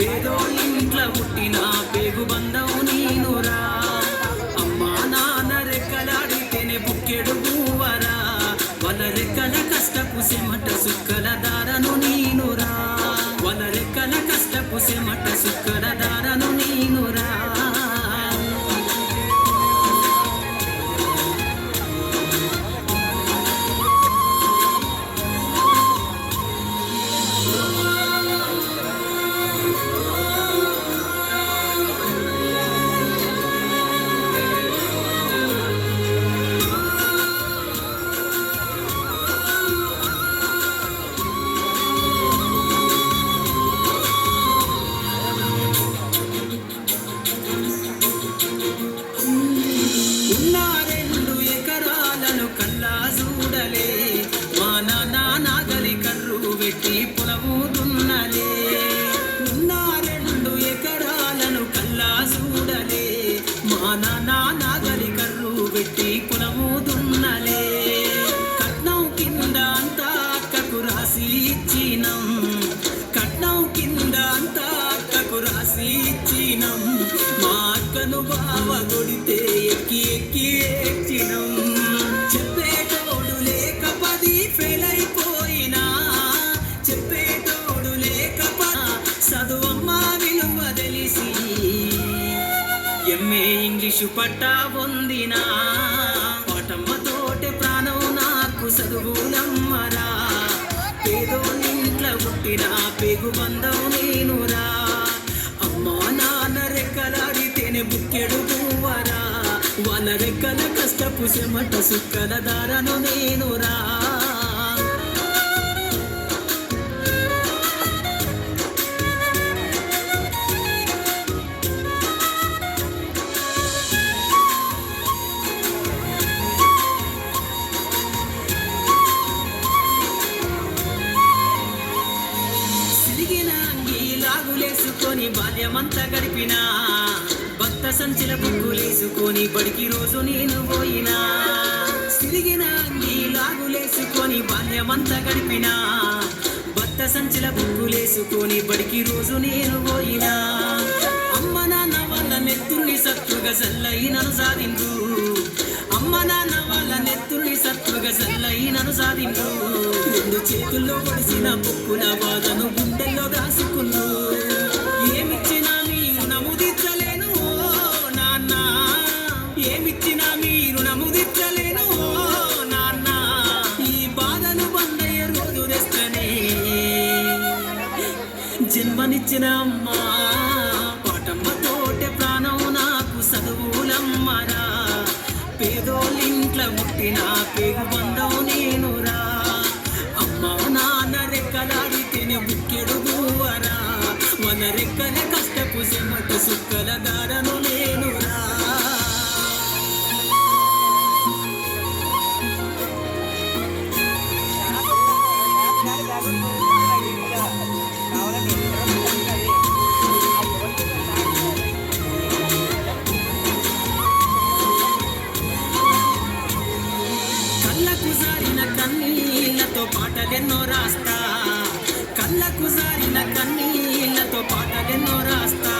పేదోళ్ళింట్ల పుట్టిన పేగు బంధం నీనురా. అమ్మా నాన్న రెక్కలాడితేనే బుక్కెడు బూవరా. వాళ్ళ రెక్కల కష్టపు సెమట సుక్కల దారను నీనురా. వాళ్ళ రెక్కల కష్టపు సెమట సుక్కల దారను నీనురా. నాగలి కర్రు పెట్టి పొలము దున్నలే. కట్నం కింద అంతా అక్కకు రాసి ఇచ్చినం. కట్నం కింద అంతా అక్కకు రాసి ఇచ్చినం. మా అక్కను బావ కొడితే ఎక్కి ఎక్కి ఎక్కినం. చెప్పేటోడు లేక 10 ఫెయిల్ అయిపోయినా. చెప్పేటోడు లేక చదువమ్మ విలువ తెలిసి ఎంఏ ఇంగ్లీషు పట్టా పొందినా. పాటమ్మతోటే ప్రాణం నాకు చదువులమ్మరా. పేదోళ్ళింట్ల పుట్టిన పేగు బంధం నేనురా. అమ్మా నాన్న రెక్కలాడితేనే బుక్కెడు పువ్వరా. వాళ్ళ రెక్కల కష్టపు సెమట సుక్కల దారను నేనురా. లాగులేసుకొని బాల్యమంతా గడిపినా. భక్త సంచిల బుక్కులేసుకొని బడికి రోజు నేను పోయినా. సిరిగిన అంగి లాగులేసుకొని బాల్యమంతా గడిపినా. భక్త సంచిల బుక్కులేసుకొని బడికి రోజు నేను పోయినా. అమ్మ నాన్న వాళ్ళ నెత్తుల్ని సత్తుగా సల్లయినను సాధించు. అమ్మ నాన్న వాళ్ళ నెత్తుల్ని సత్తుగా సల్లయినను సాధించు. 2 చేతుల్లో పొడిసిన బుక్కుల బాధను గుండెల్లో దాసుకుందు. ఏమిచ్చినా మీరు నముదించలేను నాన్న. ఏమిచ్చినా మీరు నముదించలేను నాన్న. ఈ బాధను బందయ్య రోజు తెస్తనే జన్మనిచ్చిన అమ్మా. పాటమ్మతోటే ప్రాణం నాకు చదువులమ్మరా. పేదోళ్ళింట్ల పుట్టిన పేగు బంధం నేనురా. అమ్మా నాన్న రెక్కలాడితేనే బుక్కెడు బూవరా. మన రెక్కల కష్టపు సెమట సుక్కల దారను నేనురా. కళ్ళకు జారిన కన్నీళ్లతో పాటలెన్నో రాస్తా. కళ్ళకు జారిన కన్నీళ్లతో పాటలెన్నో రాస్తా.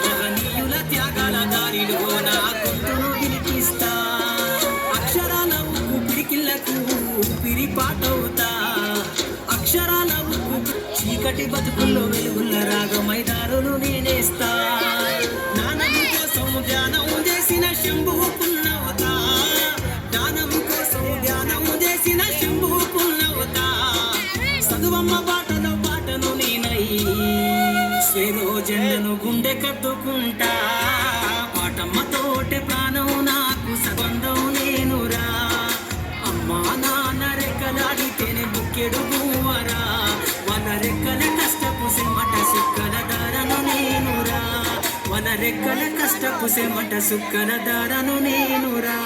మహనీయుల త్యాగాల దారిలో నా గొంతును వినిపిస్తా. అక్షరాల ఉప్పు పిడికిళ్లకు ఊపిరి పాటవుతా. అక్షరాల ఉప్పు చీకటి బతుకుల్లో వెలుగుల రాగమై దారులు నేనేస్తా. నానము కోసం ధ్యానం చేసిన శంభుకున్నవుతా. దానం కోసం ధ్యానం చేసిన శంభుకున్నవుతా. చదువమ్మ బాటలో బాటను నేనై స్వేరో జెండను గుండె కట్టుకుంటా. పాటమ్మతోటే ప్రాణం నాకు సంబంధం నేనురా. అమ్మా నాన్న రెక్కలాడితేనే బుక్కెడు బూవరా. వాళ్ళ రెక్కల కష్టపు సెమట సుక్కల దారను నేనురా. వాళ్ళ రెక్కల కష్టపు సెమట సుక్కల దారను నేనురా.